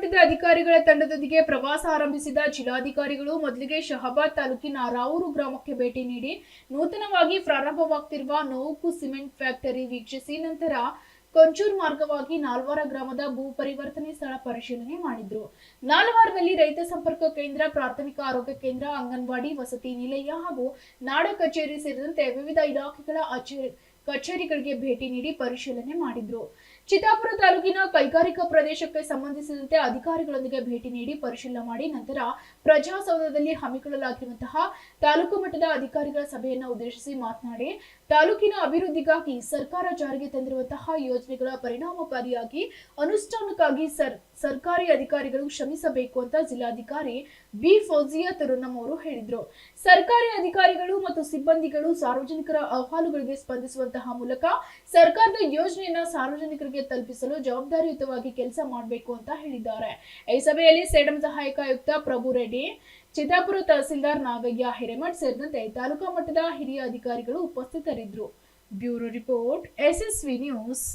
ಮಟ್ಟದ ಅಧಿಕಾರಿಗಳ ತಂಡದೊಂದಿಗೆ ಪ್ರವಾಸ ಆರಂಭಿಸಿದ ಜಿಲ್ಲಾಧಿಕಾರಿಗಳು ಮೊದಲಿಗೆ ಶಹಾಬಾದ್ ತಾಲೂಕಿನ ರಾವೂರು ಗ್ರಾಮಕ್ಕೆ ಭೇಟಿ ನೀಡಿ ನೂತನವಾಗಿ ಪ್ರಾರಂಭವಾಗುತ್ತಿರುವ ನೂಕು ಸಿಮೆಂಟ್ ಫ್ಯಾಕ್ಟರಿ ವೀಕ್ಷಿಸಿ ನಂತರ ಕೊಂಚೂರು ಮಾರ್ಗವಾಗಿ ನಾಲ್ವಾರ ಗ್ರಾಮದ ಭೂ ಪರಿವರ್ತನೆ ಸ್ಥಳ ಪರಿಶೀಲನೆ ಮಾಡಿದ್ರು. ನಾಲ್ವಾರದಲ್ಲಿ ರೈತ ಸಂಪರ್ಕ ಕೇಂದ್ರ, ಪ್ರಾಥಮಿಕ ಆರೋಗ್ಯ ಕೇಂದ್ರ, ಅಂಗನವಾಡಿ, ವಸತಿ ನಿಲಯ ಹಾಗೂ ನಾಡ ಕಚೇರಿ ಸೇರಿದಂತೆ ವಿವಿಧ ಇಲಾಖೆಗಳ ಕಚೇರಿಗಳಿಗೆ ಭೇಟಿ ನೀಡಿ ಪರಿಶೀಲನೆ ಮಾಡಿದ್ರು. ಚಿತ್ತಾಪುರ ತಾಲೂಕಿನ ಕೈಗಾರಿಕಾ ಪ್ರದೇಶಕ್ಕೆ ಸಂಬಂಧಿಸಿದಂತೆ ಅಧಿಕಾರಿಗಳೊಂದಿಗೆ ಭೇಟಿ ನೀಡಿ ಪರಿಶೀಲನೆ ಮಾಡಿ ನಂತರ ಪ್ರಜಾಸೌಧದಲ್ಲಿ ಹಮ್ಮಿಕೊಳ್ಳಲಾಗಿರುವಂತಹ ತಾಲೂಕು ಮಟ್ಟದ ಅಧಿಕಾರಿಗಳ ಸಭೆಯನ್ನು ಉದ್ದೇಶಿಸಿ ಮಾತನಾಡಿ, ತಾಲೂಕಿನ ಅಭಿವೃದ್ಧಿಗಾಗಿ ಸರ್ಕಾರ ಜಾರಿಗೆ ತಂದಿರುವಂತಹ ಯೋಜನೆಗಳ ಪರಿಣಾಮಕಾರಿಯಾಗಿ ಅನುಷ್ಠಾನಕ್ಕಾಗಿ ಸರ್ಕಾರಿ ಅಧಿಕಾರಿಗಳು ಶ್ರಮಿಸಬೇಕು ಅಂತ ಜಿಲ್ಲಾಧಿಕಾರಿ ಬಿ ಫೌಜಿಯಾ ತರುನ್ನಂ ಅವರು ಹೇಳಿದರು. ಸರ್ಕಾರಿ ಅಧಿಕಾರಿಗಳು ಮತ್ತು ಸಿಬ್ಬಂದಿಗಳು ಸಾರ್ವಜನಿಕರ ಅಹವಾಲುಗಳಿಗೆ ಸ್ಪಂದಿಸುವಂತಹ ಮೂಲಕ ಸರ್ಕಾರದ ಯೋಜನೆಯನ್ನ ಸಾರ್ವಜನಿಕರಿಗೆ ತಲುಪಿಸಲು ಜವಾಬ್ದಾರಿಯುತವಾಗಿ ಕೆಲಸ ಮಾಡಬೇಕು ಅಂತ ಹೇಳಿದ್ದಾರೆ. ಈ ಸಭೆಯಲ್ಲಿ ಸೇಡಂ ಸಹಾಯಕ ಆಯುಕ್ತ ಪ್ರಭು ರೆಡ್ಡಿ, ಚಿತ್ತಾಪುರ ತಹಸೀಲ್ದಾರ್ ನಾಗಯ್ಯ ಹಿರೇಮಠ್ ಸೇರಿದಂತೆ ತಾಲೂಕಾ ಮಟ್ಟದ ಹಿರಿಯ ಅಧಿಕಾರಿಗಳು ಉಪಸ್ಥಿತರಿದ್ದರು. Bureau report, SSV news.